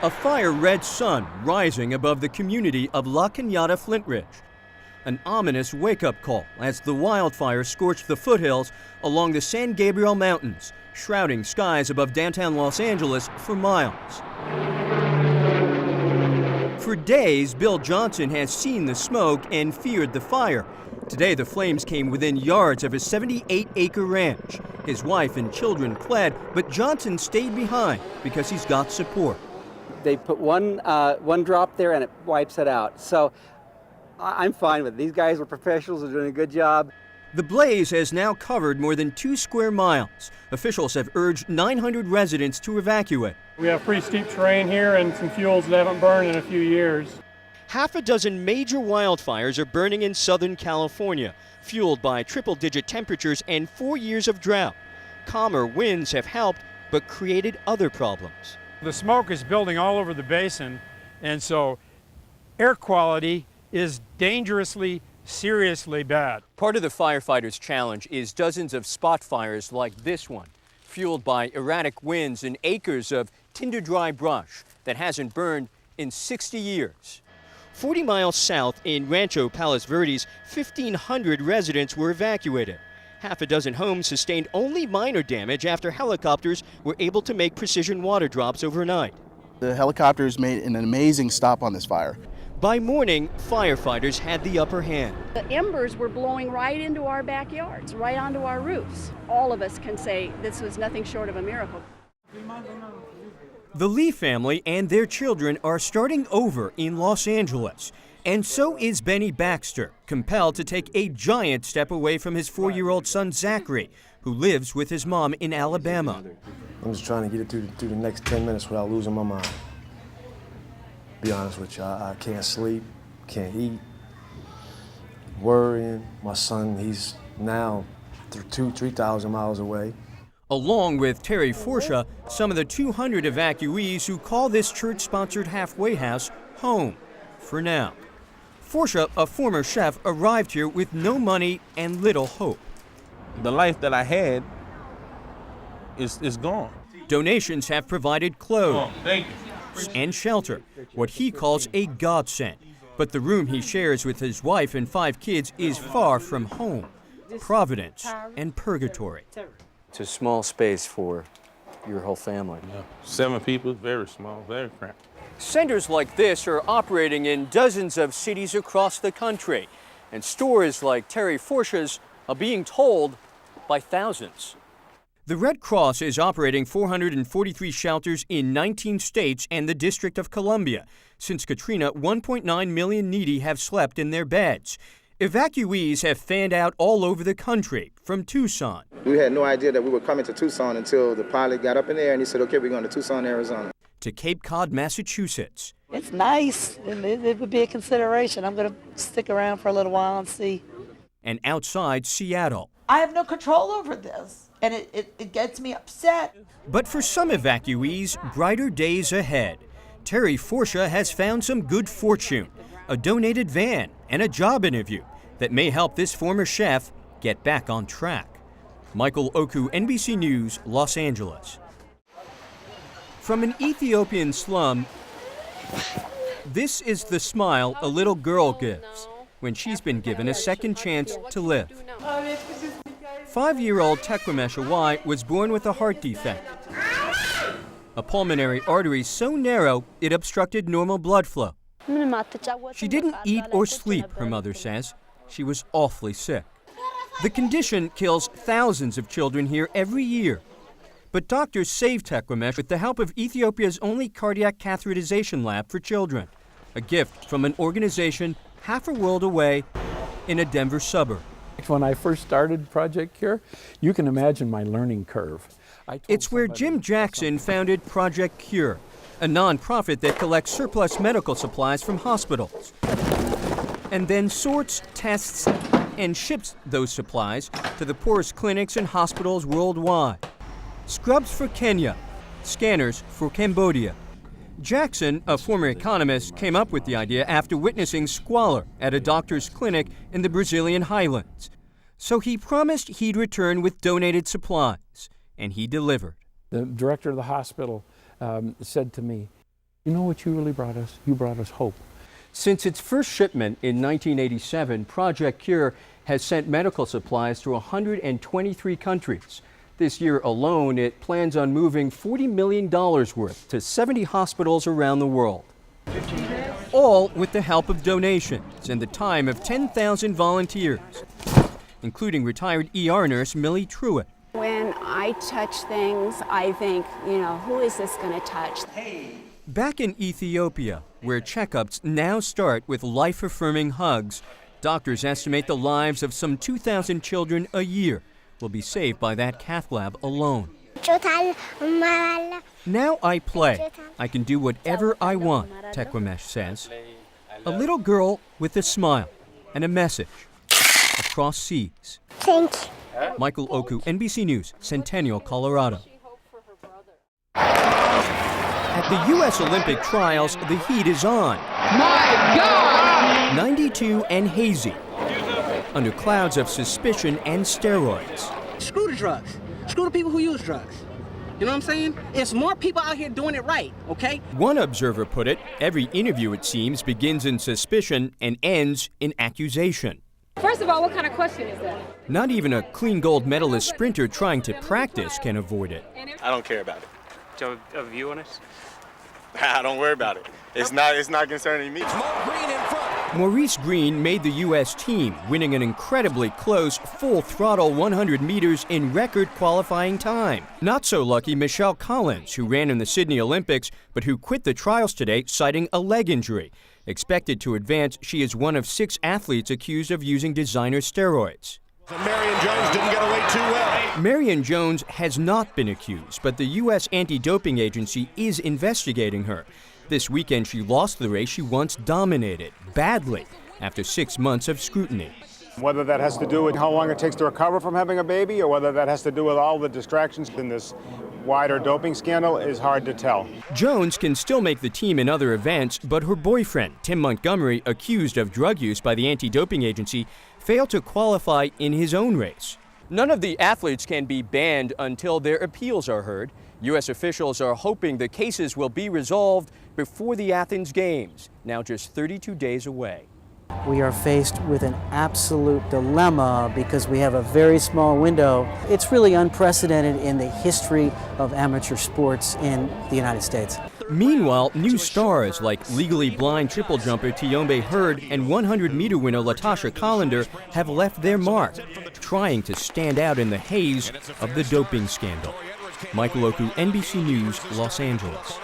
A fire-red sun rising above the community of La Cañada Flint Ridge. An ominous wake-up call as the wildfire scorched the foothills along the San Gabriel Mountains, shrouding skies above downtown Los Angeles for miles. For days, Bill Johnson has seen the smoke and feared the fire. Today, the flames came within yards of his 78-acre ranch. His wife and children fled, but Johnson stayed behind because he's got support. They put one drop there and it wipes it out. So I'm fine with it. These guys were professionals, are doing a good job. The blaze has now covered more than 2 square miles. Officials have urged 900 residents to evacuate. We have pretty steep terrain here and some fuels that haven't burned in a few years. Half a dozen major wildfires are burning in Southern California, fueled by triple-digit temperatures and 4 years of drought. Calmer winds have helped, but created other problems. The smoke is building all over the basin, and so air quality is dangerously, seriously bad. Part of the firefighters' challenge is dozens of spot fires like this one, fueled by erratic winds and acres of tinder-dry brush that hasn't burned in 60 years. 40 miles south in Rancho Palos Verdes, 1,500 residents were evacuated. Half a dozen homes sustained only minor damage after helicopters were able to make precision water drops overnight. The helicopters made an amazing stop on this fire. By morning, firefighters had the upper hand. The embers were blowing right into our backyards, right onto our roofs. All of us can say this was nothing short of a miracle. The Lee family and their children are starting over in Los Angeles. And so is Benny Baxter, compelled to take a giant step away from his 4-year-old son, Zachary, who lives with his mom in Alabama. I'm just trying to get it through the next 10 minutes without losing my mind. Be honest with you, I can't sleep, can't eat, worrying. My son, he's now 3,000 miles away. Along with Terry Forsha, some of the 200 evacuees who call this church-sponsored halfway house home for now. Forsha, a former chef, arrived here with no money and little hope. The life that I had is gone. Donations have provided clothes and shelter, what he calls a godsend. But the room he shares with his wife and 5 kids is far from home, Providence and purgatory. It's a small space for your whole family. Yeah. 7 people, very small, very cramped. Centers like this are operating in dozens of cities across the country, and stores like Terry Forsha's are being told by thousands. The Red Cross is operating 443 shelters in 19 states and the District of Columbia. Since Katrina, 1.9 million needy have slept in their beds. Evacuees have fanned out all over the country, from Tucson. We had no idea that we were coming to Tucson until the pilot got up in there and he said, okay, we're going to Tucson, Arizona. To Cape Cod, Massachusetts. It's nice, and it would be a consideration. I'm going to stick around for a little while and see. And outside Seattle. I have no control over this, and it gets me upset. But for some evacuees, brighter days ahead. Terry Forsha has found some good fortune, a donated van and a job interview that may help this former chef get back on track. Michael Okwu, NBC News, Los Angeles. From an Ethiopian slum, this is the smile a little girl gives when she's been given a second chance to live. 5-year-old Tekwemesh Awai was born with a heart defect, a pulmonary artery so narrow it obstructed normal blood flow. She didn't eat or sleep, her mother says. She was awfully sick. The condition kills thousands of children here every year. But doctors saved Tekwemesh with the help of Ethiopia's only cardiac catheterization lab for children, a gift from an organization half a world away in a Denver suburb. When I first started Project Cure, you can imagine my learning curve. It's where Jim Jackson founded Project Cure, a nonprofit that collects surplus medical supplies from hospitals and then sorts, tests, and ships those supplies to the poorest clinics and hospitals worldwide. Scrubs for Kenya, scanners for Cambodia. Jackson, a former economist, came up with the idea after witnessing squalor at a doctor's clinic in the Brazilian highlands. So he promised he'd return with donated supplies, and he delivered. The director of the hospital said to me, You know what you really brought us? You brought us hope. Since its first shipment in 1987, Project Cure has sent medical supplies to 123 countries. This year alone, it plans on moving $40 million worth to 70 hospitals around the world. All with the help of donations and the time of 10,000 volunteers, including retired ER nurse Millie Truitt. When I touch things, I think, who is this going to touch? Back in Ethiopia, where checkups now start with life-affirming hugs, doctors estimate the lives of some 2,000 children a year will be saved by that cath lab alone. Now I play. I can do whatever I want, Tekwemesh says. A little girl with a smile and a message across seas. Thank you. Michael Okwu, NBC News, Centennial, Colorado. At the U.S. Olympic trials, the heat is on. My God! 92 and hazy, under clouds of suspicion and steroids. Screw the drugs. Screw the people who use drugs. You know what I'm saying? It's more people out here doing it right, okay? One observer put it, every interview, it seems, begins in suspicion and ends in accusation. First of all, what kind of question is that? Not even a clean gold medalist sprinter trying to practice can avoid it. I don't care about it. Do you have a view on it? I don't worry about it. It's not concerning me. Maurice Green made the U.S. team, winning an incredibly close, full-throttle 100 meters in record qualifying time. Not so lucky Michelle Collins, who ran in the Sydney Olympics, but who quit the trials today citing a leg injury. Expected to advance, she is one of 6 athletes accused of using designer steroids. Marion Jones didn't get away too well. Marion Jones has not been accused, but the U.S. anti-doping agency is investigating her. This weekend, she lost the race she once dominated, badly, after 6 months of scrutiny. Whether that has to do with how long it takes to recover from having a baby, or whether that has to do with all the distractions in this wider doping scandal is hard to tell. Jones can still make the team in other events, but her boyfriend, Tim Montgomery, accused of drug use by the anti-doping agency, failed to qualify in his own race. None of the athletes can be banned until their appeals are heard. U.S. officials are hoping the cases will be resolved before the Athens Games, now just 32 days away. We are faced with an absolute dilemma because we have a very small window. It's really unprecedented in the history of amateur sports in the United States. Meanwhile, new stars like legally blind triple jumper Tiyombe Hurd and 100-meter winner Latasha Collender have left their mark, trying to stand out in the haze of the doping scandal. Michael Okwu, NBC News, Los Angeles.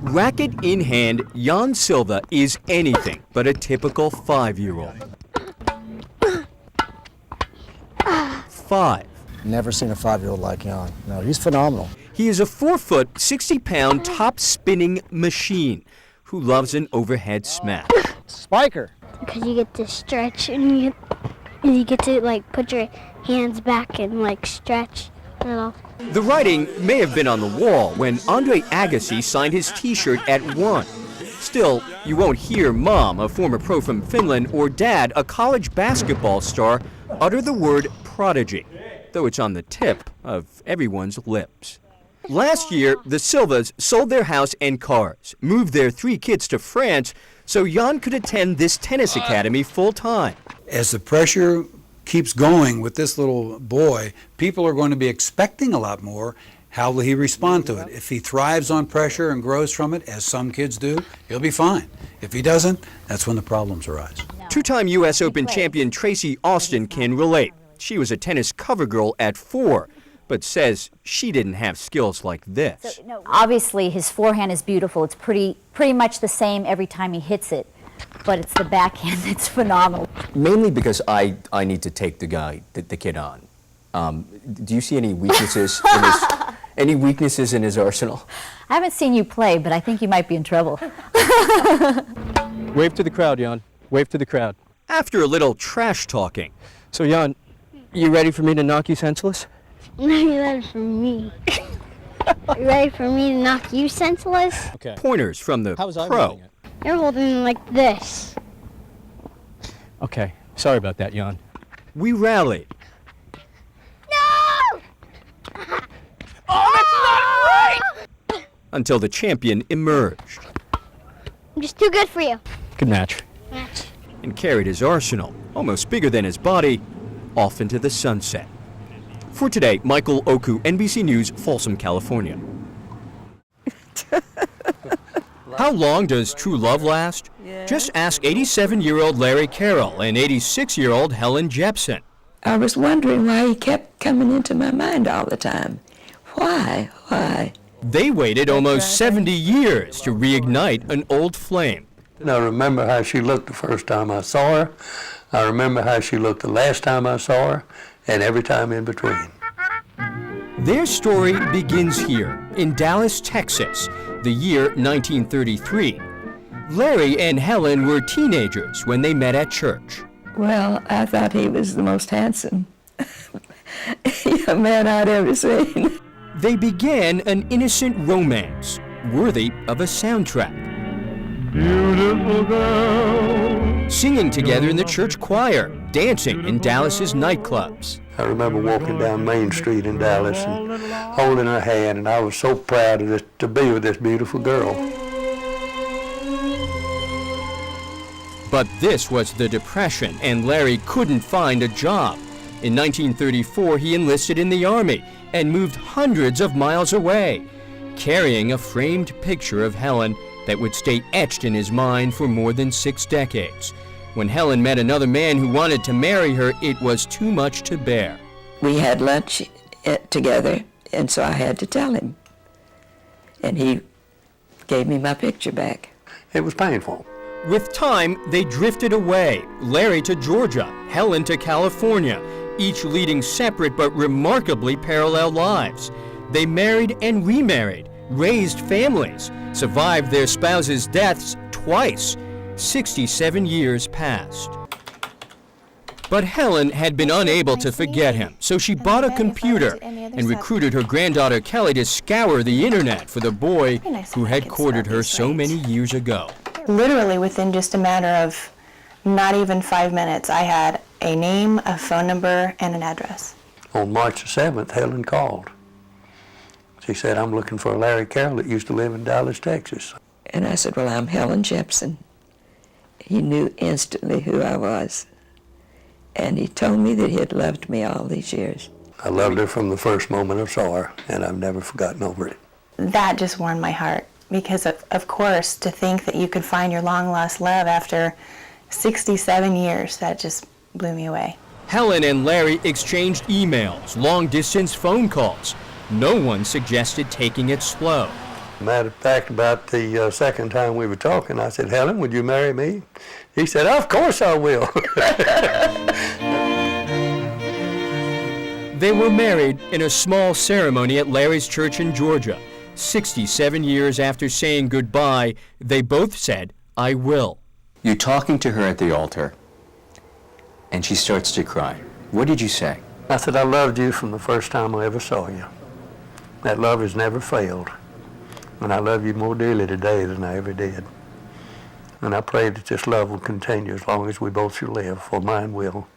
Racket in hand, Jan Silva is anything but a typical 5-year-old. 5. Never seen a 5-year-old like Jan. No, he's phenomenal. He is a 4-foot, 60-pound top-spinning machine who loves an overhead smash. Spiker. Because you get to stretch and you get to put your hands back and stretch it off. The writing may have been on the wall when Andre Agassi signed his T-shirt at 1. Still, you won't hear Mom, a former pro from Finland, or Dad, a college basketball star, utter the word prodigy, though it's on the tip of everyone's lips. Last year, the Silvas sold their house and cars, moved their 3 kids to France so Jan could attend this tennis academy full-time. As the pressure keeps going with this little boy, people are going to be expecting a lot more. How will he respond to it? If he thrives on pressure and grows from it, as some kids do, he'll be fine. If he doesn't, that's when the problems arise. 2-time U.S. Open champion Tracy Austin can relate. She was a tennis cover girl at 4, but says she didn't have skills like this. Obviously, his forehand is beautiful. It's pretty much the same every time he hits it. But it's the backhand that's phenomenal. Mainly because I need to take the kid on. Do you see any weaknesses in his arsenal? I haven't seen you play, but I think you might be in trouble. Wave to the crowd, Jan. Wave to the crowd. After a little trash talking. So, Jan, you ready for me to knock you senseless? No, you're ready for me. You ready for me to knock you senseless? Okay. Pointers from the pro. You're holding it like this. Okay, sorry about that, Jan. We rallied. No! Oh, that's not right! until the champion emerged. I'm just too good for you. Good match. And carried his arsenal, almost bigger than his body, off into the sunset. For today, Michael Okwu, NBC News, Folsom, California. How long does true love last? Just ask 87-year-old Larry Carroll and 86-year-old Helen Jepson. I was wondering why he kept coming into my mind all the time. Why? They waited almost 70 years to reignite an old flame. I remember how she looked the first time I saw her. I remember how she looked the last time I saw her, and every time in between. Their story begins here, in Dallas, Texas, the year 1933. Larry and Helen were teenagers when they met at church. Well, I thought he was the most handsome young man I'd ever seen. They began an innocent romance, worthy of a soundtrack. Beautiful girl. Singing together in the church choir, dancing in Dallas's nightclubs. I remember walking down Main Street in Dallas and holding her hand, and I was so proud of this, to be with this beautiful girl. But this was the Depression, and Larry couldn't find a job. In 1934, he enlisted in the Army and moved hundreds of miles away, carrying a framed picture of Helen that would stay etched in his mind for more than 6 decades. When Helen met another man who wanted to marry her, it was too much to bear. We had lunch together, and so I had to tell him. And he gave me my picture back. It was painful. With time, they drifted away, Larry to Georgia, Helen to California, each leading separate but remarkably parallel lives. They married and remarried, raised families, survived their spouses' deaths twice. 67 years passed. But Helen had been unable to forget him, so she bought a computer and recruited her granddaughter Kelly to scour the internet for the boy who had courted her so many years ago. Literally within just a matter of not even 5 minutes, I had a name, a phone number, and an address. On March the 7th, Helen called. She said, "I'm looking for a Larry Carroll that used to live in Dallas, Texas." And I said, "Well, I'm Helen Jepson." He knew instantly who I was. And he told me that he had loved me all these years. I loved her from the first moment I saw her, and I've never forgotten over it. That just warmed my heart because, of course, to think that you could find your long-lost love after 67 years, that just blew me away. Helen and Larry exchanged emails, long-distance phone calls. No one suggested taking it slow. Matter of fact, about the second time we were talking, I said, "Helen, would you marry me?" He said, "Of course I will." They were married in a small ceremony at Larry's church in Georgia. 67 years after saying goodbye, they both said, "I will." You're talking to her at the altar, and she starts to cry. What did you say? I said, "I loved you from the first time I ever saw you. That love has never failed. And I love you more dearly today than I ever did. And I pray that this love will continue as long as we both shall live, for mine will.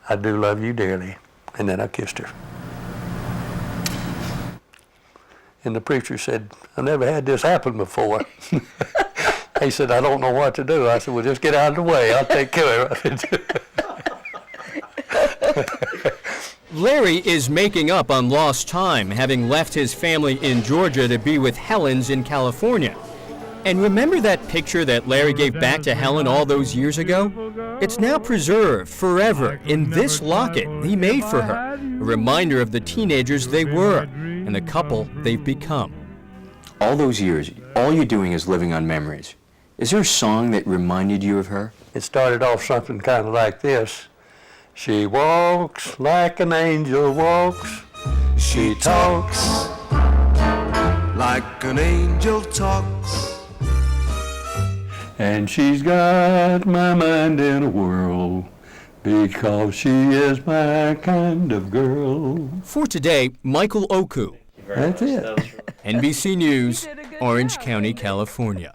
I do love you dearly." And then I kissed her. And the preacher said, "I never had this happen before." He said, "I don't know what to do." I said, "Well, just get out of the way. I'll take care of it." Larry is making up on lost time, having left his family in Georgia to be with Helen's in California. And remember that picture that Larry gave back to Helen all those years ago? It's now preserved forever in this locket he made for her, a reminder of the teenagers they were and the couple they've become. All those years, all you're doing is living on memories. Is there a song that reminded you of her? It started off something kind of like this. She walks like an angel walks. She talks like an angel talks. And she's got my mind in a whirl because she is my kind of girl. For today, Michael Okwu. That's it. NBC News, Orange County, California.